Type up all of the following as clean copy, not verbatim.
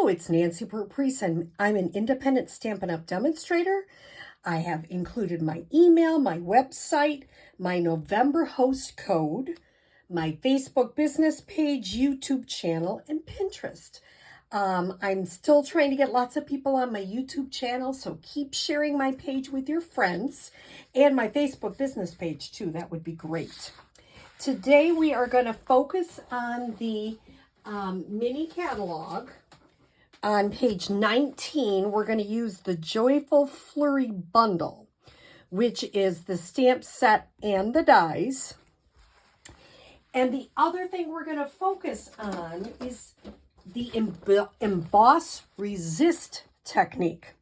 Hello, it's Nancy Burt-Preece, and I'm an independent Stampin' Up! Demonstrator. I have included my email, my website, my November host code, my Facebook business page, YouTube channel, and Pinterest. I'm still trying to get lots of people on my YouTube channel, so keep sharing my page with your friends, and my Facebook business page too. That would be great. Today we are going to focus on the mini catalog. On page 19, we're going to use the Joyful Flurry bundle, which is the stamp set and the dies. And the other thing we're going to focus on is the Emboss-Resist Technique.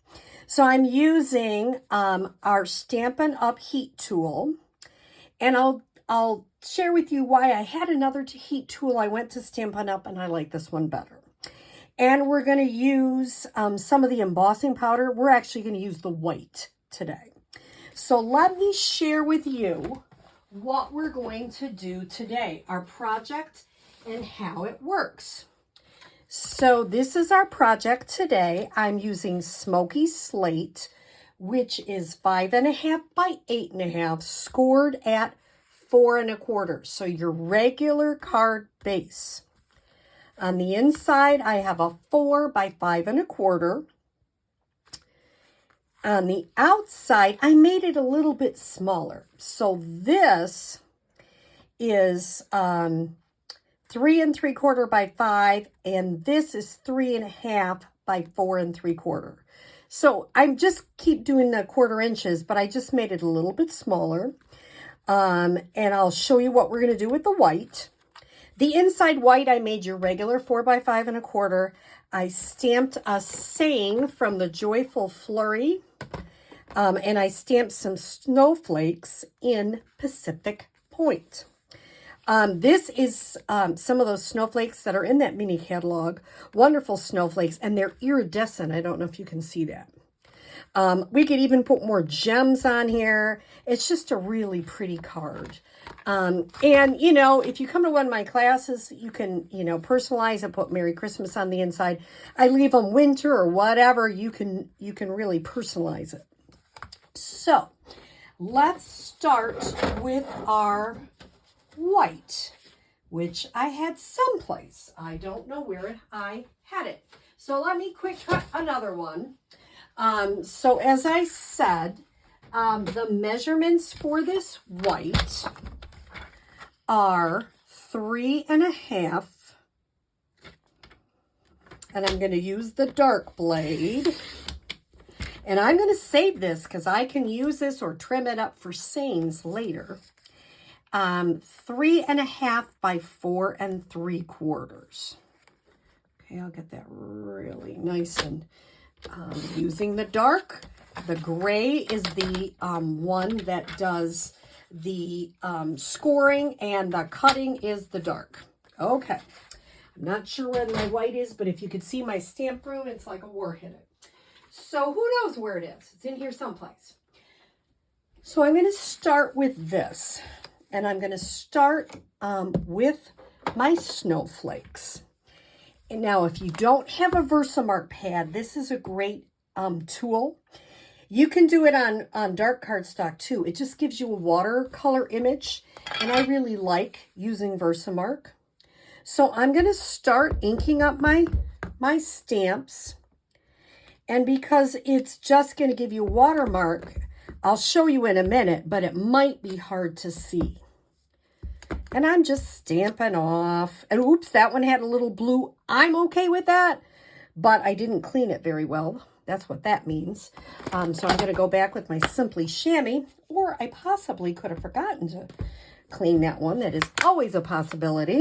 So I'm using our Stampin' Up heat tool, and I'll share with you why I had another heat tool. I went to Stampin' Up and I like this one better. And we're going to use some of the embossing powder. We're actually going to use the white today. So let me share with you what we're going to do today, our project and how it works. So this is our project today. I'm using Smoky Slate, which is 5.5 by 8.5, scored at 4 1/4. So your regular card base. On the inside, I have a 4 by 5 1/4. On the outside, I made it a little bit smaller. So this is 3 3/4 by 5, and this is 3.5 by 4 3/4. So I just keep doing the 1/4 inches, but I just made it a little bit smaller. And I'll show you what we're going to do with the white. The inside white, I made your regular 4 by 5 1/4. I stamped a saying from the Joyful Flurry, and I stamped some snowflakes in Pacific Point. This is some of those snowflakes that are in that mini catalog. Wonderful snowflakes, and they're iridescent. I don't know if you can see that. We could even put more gems on here. It's just a really pretty card. And, you know, if you come to one of my classes, you can, you know, personalize and put Merry Christmas on the inside. I leave them winter or whatever. You can really personalize it. So let's start with our white, which I had someplace. I don't know where I had it. So let me quick cut another one. So as I said, the measurements for this white are 3.5, and I'm going to use the dark blade, and I'm going to save this because I can use this or trim it up for sayings later. 3.5 by 4 3/4. Okay, I'll get that really nice and using the dark. The gray is the one that does the scoring, and the cutting is the dark. Okay, I'm not sure where my white is, but if you could see my stamp room, it's like a war hit it. So who knows where it is? It's in here someplace. So I'm going to start with this, and I'm going to start with my snowflakes. And now, if you don't have a Versamark pad, this is a great tool. You can do it on dark cardstock too. It just gives you a watercolor image, and I really like using Versamark. So I'm going to start inking up my stamps, and because it's just going to give you a watermark, I'll show you in a minute, but it might be hard to see. And I'm just stamping off. And oops, that one had a little blue. I'm okay with that, but I didn't clean it very well. That's what that means. So I'm going to go back with my Simply Chamois, or I possibly could have forgotten to clean that one. That is always a possibility.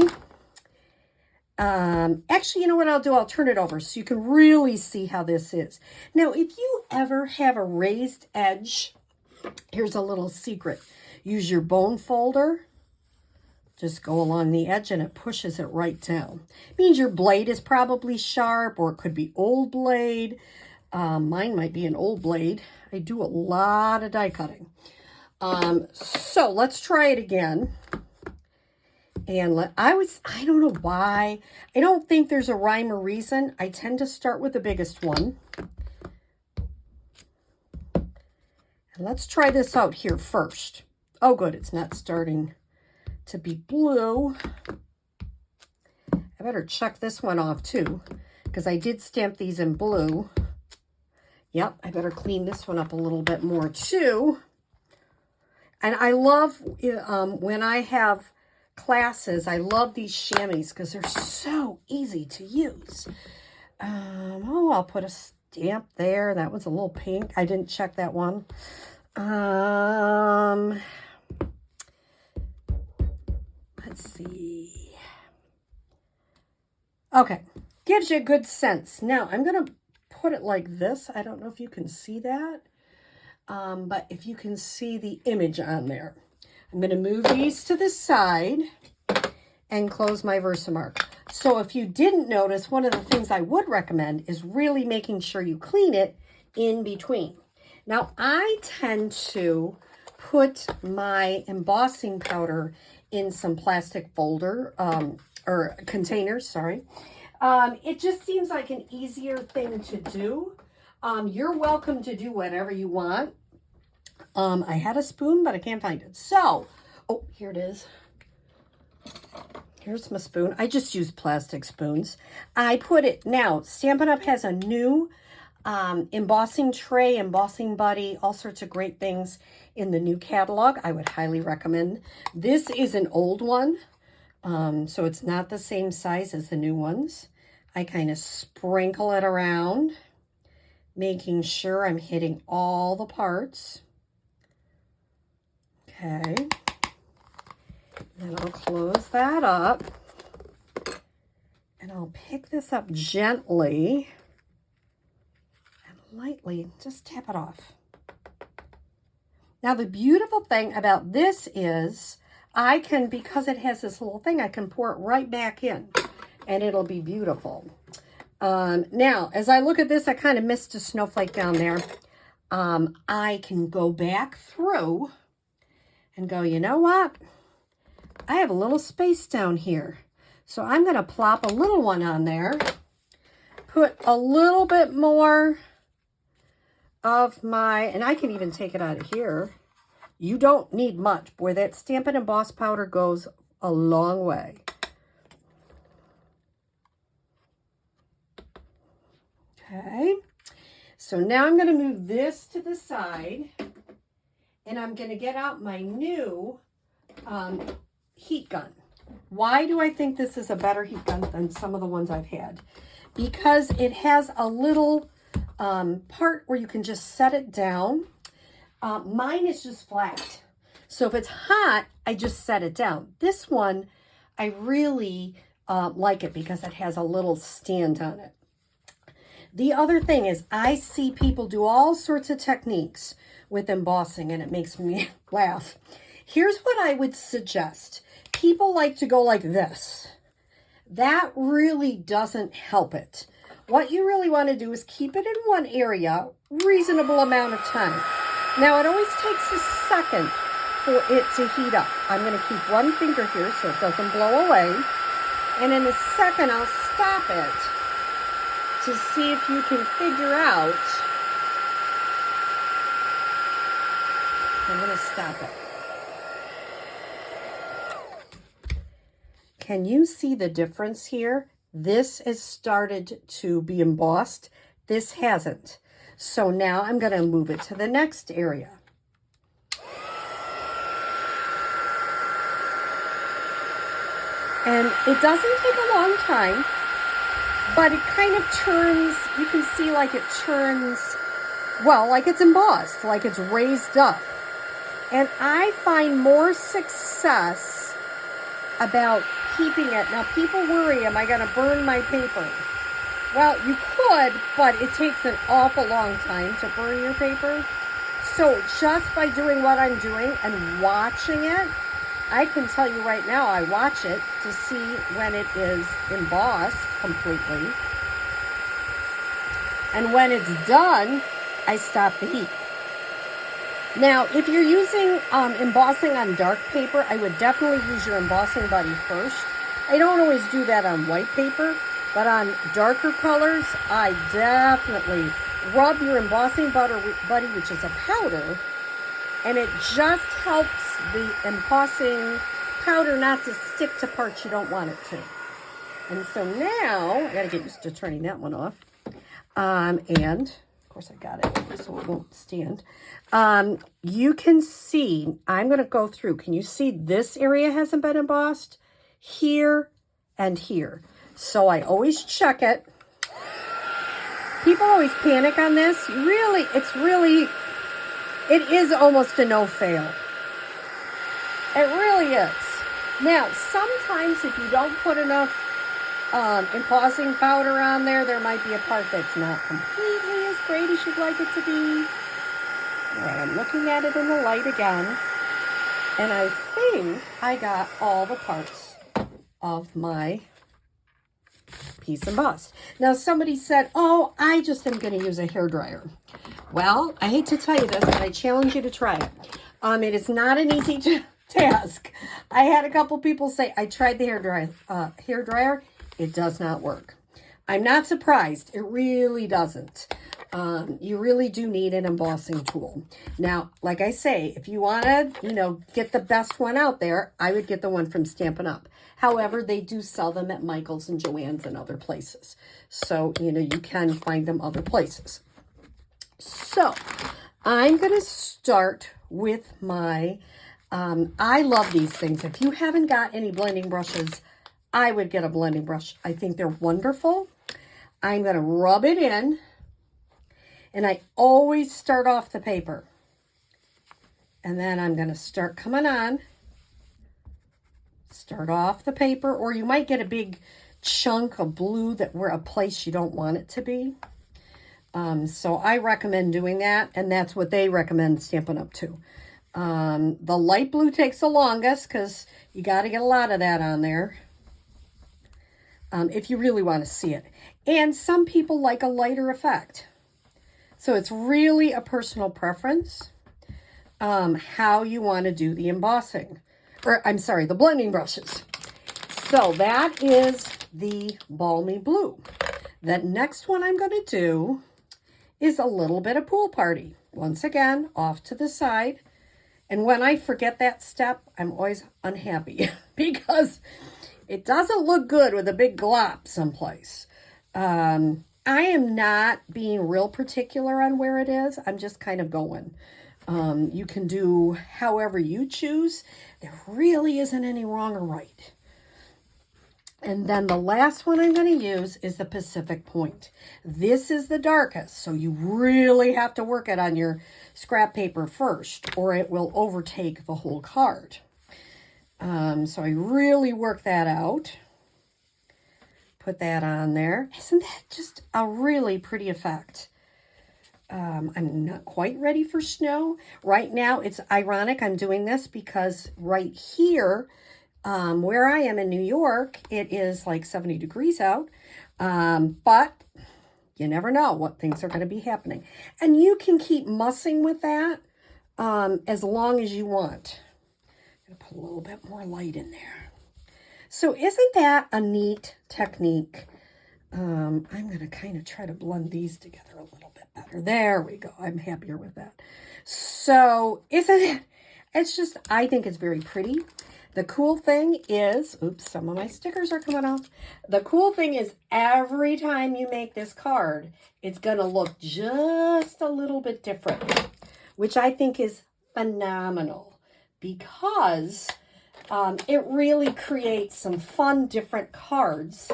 Actually, you know what I'll do? I'll turn it over so you can really see how this is. Now, if you ever have a raised edge, here's a little secret. Use your bone folder. Just go along the edge and it pushes it right down. It means your blade is probably sharp, or it could be old blade. Mine might be an old blade. I do a lot of die cutting. So let's try it again. And I don't know why. I don't think there's a rhyme or reason. I tend to start with the biggest one. And let's try this out here first. Oh, good. It's not starting to be blue. I better check this one off too, because I did stamp these in blue. Yep, I better clean this one up a little bit more too. And I love when I have classes, I love these chamois because they're so easy to use. Oh, I'll put a stamp there. That one's a little pink. I didn't check that one. Let's see. Okay, gives you a good sense. Now, I'm going to put it like this. I don't know if you can see that, but if you can see the image on there. I'm going to move these to the side and close my Versamark. So if you didn't notice, one of the things I would recommend is really making sure you clean it in between. Now, I tend to put my embossing powder in some plastic folder, or containers, sorry. It just seems like an easier thing to do. You're welcome to do whatever you want. I had a spoon, but I can't find it. So, oh, here it is. Here's my spoon. I just use plastic spoons. I put it, now, Stampin' Up! Has a new embossing tray, embossing buddy, all sorts of great things in the new catalog. I would highly recommend. This is an old one, so it's not the same size as the new ones. I kind of sprinkle it around, making sure I'm hitting all the parts. Okay. Then I'll close that up. And I'll pick this up gently and lightly just tap it off. Now, the beautiful thing about this is I can, because it has this little thing, I can pour it right back in and it'll be beautiful. Now, as I look at this, I kind of missed a snowflake down there. I can go back through and go, you know what? I have a little space down here. So I'm going to plop a little one on there, put a little bit more of my, and I can even take it out of here. You don't need much. Boy, that Stampin' Emboss powder goes a long way. Okay. So now I'm going to move this to the side, and I'm going to get out my new heat gun. Why do I think this is a better heat gun than some of the ones I've had? Because it has a little part where you can just set it down. Mine is just flat. So if it's hot, I just set it down. This one, I really like it because it has a little stand on it. The other thing is I see people do all sorts of techniques with embossing, and it makes me laugh. Here's what I would suggest. People like to go like this. That really doesn't help it. What you really want to do is keep it in one area, reasonable amount of time. Now, it always takes a second for it to heat up. I'm going to keep one finger here so it doesn't blow away. And in a second, I'll stop it to see if you can figure out. I'm going to stop it. Can you see the difference here? This has started to be embossed. This hasn't. So now I'm going to move it to the next area. And it doesn't take a long time, but it kind of turns, you can see like it turns, well, like it's embossed, like it's raised up. And I find more success about keeping it. Now, people worry, am I going to burn my paper? Well, you could, but it takes an awful long time to burn your paper. So just by doing what I'm doing and watching it, I can tell you right now, I watch it to see when it is embossed completely. And when it's done, I stop the heat. Now, if you're using embossing on dark paper, I would definitely use your embossing buddy first. I don't always do that on white paper, but on darker colors, I definitely rub your embossing buddy, which is a powder, and it just helps the embossing powder not to stick to parts you don't want it to. And so now, I gotta get used to turning that one off. And of course I got it so it won't stand. You can see, I'm gonna go through. Can you see this area hasn't been embossed? Here and here. So I always check it. People always panic on this. Really, it is almost a no-fail. It really is. Now, sometimes if you don't put enough embossing powder on there, there might be a part that's not completely as great as you'd like it to be. All right, I'm looking at it in the light again, and I think I got all the parts of my piece embossed. Now, somebody said, oh, I just am going to use a hairdryer. Well, I hate to tell you this, but I challenge you to try it. It is not an easy task. I had a couple people say, I tried the hairdryer. It does not work. I'm not surprised. It really doesn't. You really do need an embossing tool. Now, like I say, if you want to, get the best one out there, I would get the one from Stampin' Up. However, they do sell them at Michael's and Joann's and other places. So, you can find them other places. So, I'm going to start with my, I love these things. If you haven't got any blending brushes, I would get a blending brush. I think they're wonderful. I'm going to rub it in. And I always start off the paper. And then I'm going to start coming on. Start off the paper. Or you might get a big chunk of blue that were a place you don't want it to be. So I recommend doing that. And that's what they recommend Stampin' Up too. The light blue takes the longest because you got to get a lot of that on there. If you really want to see it. And some people like a lighter effect. So it's really a personal preference, how you want to do the embossing. The blending brushes. So that is the Balmy Blue. The next one I'm going to do is a little bit of Pool Party. Once again, off to the side. And when I forget that step, I'm always unhappy because it doesn't look good with a big glop someplace. I am not being real particular on where it is. I'm just kind of going. You can do however you choose. There really isn't any wrong or right. And then the last one I'm going to use is the Pacific Point. This is the darkest, so you really have to work it on your scrap paper first, or it will overtake the whole card. So I really work that out. Put that on there. Isn't that just a really pretty effect? I'm not quite ready for snow. Right now, it's ironic I'm doing this because right here, where I am in New York, it is like 70 degrees out. But you never know what things are going to be happening. And you can keep mussing with that as long as you want. I'm going to put a little bit more light in there. So isn't that a neat technique? I'm going to kind of try to blend these together a little bit better. There we go. I'm happier with that. So isn't it? It's just, I think it's very pretty. The cool thing is, oops, some of my stickers are coming off. The cool thing is every time you make this card, it's going to look just a little bit different, which I think is phenomenal because it really creates some fun, different cards.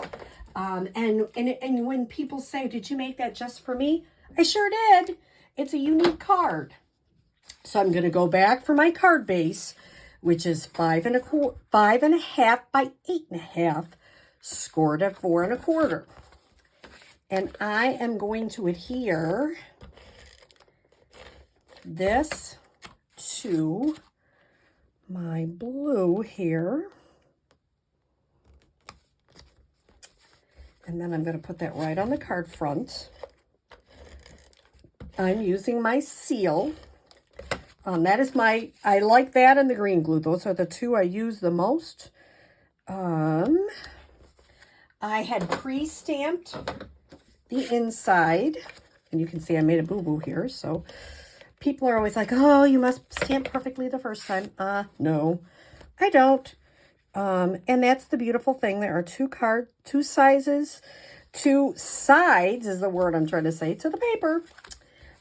And when people say, did you make that just for me? I sure did. It's a unique card. So I'm going to go back for my card base, which is 5.5 by 8.5, scored at 4.25. And I am going to adhere this to my blue here. And then I'm going to put that right on the card front. I'm using my seal That is I like that and the green glue. Those are the two I use the most. I had pre-stamped the inside, and you can see I made a boo-boo here, so people are always like, oh, you must stamp perfectly the first time. No, I don't. And that's the beautiful thing. There are two sides is the word I'm trying to say, to the paper.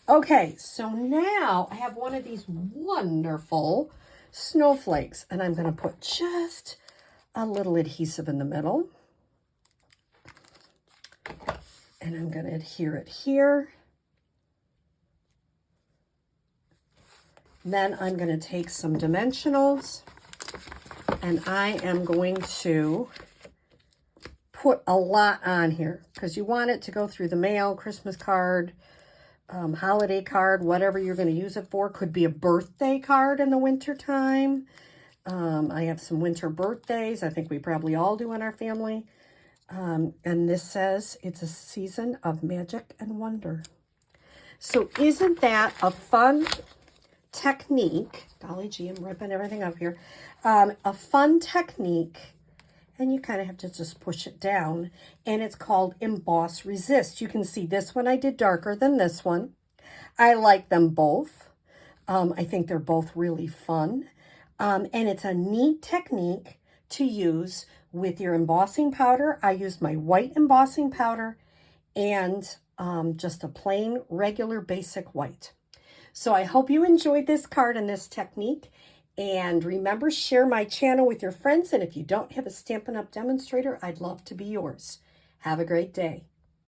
Okay, so now I have one of these wonderful snowflakes, and I'm going to put just a little adhesive in the middle. And I'm going to adhere it here. Then I'm going to take some dimensionals, and I am going to put a lot on here because you want it to go through the mail, Christmas card, holiday card, whatever you're going to use it for. Could be a birthday card in the winter time. I have some winter birthdays. I think we probably all do in our family. And this says it's a season of magic and wonder. So isn't that a fun technique? Golly gee, I'm ripping everything up here. A fun technique, and you kind of have to just push it down, and it's called Emboss-Resist. You can see this one I did darker than this one. I like them both. I think they're both really fun, and it's a neat technique to use with your embossing powder. I used my white embossing powder and just a plain regular basic white. So I hope you enjoyed this card and this technique. And remember, share my channel with your friends. And if you don't have a Stampin' Up! Demonstrator, I'd love to be yours. Have a great day.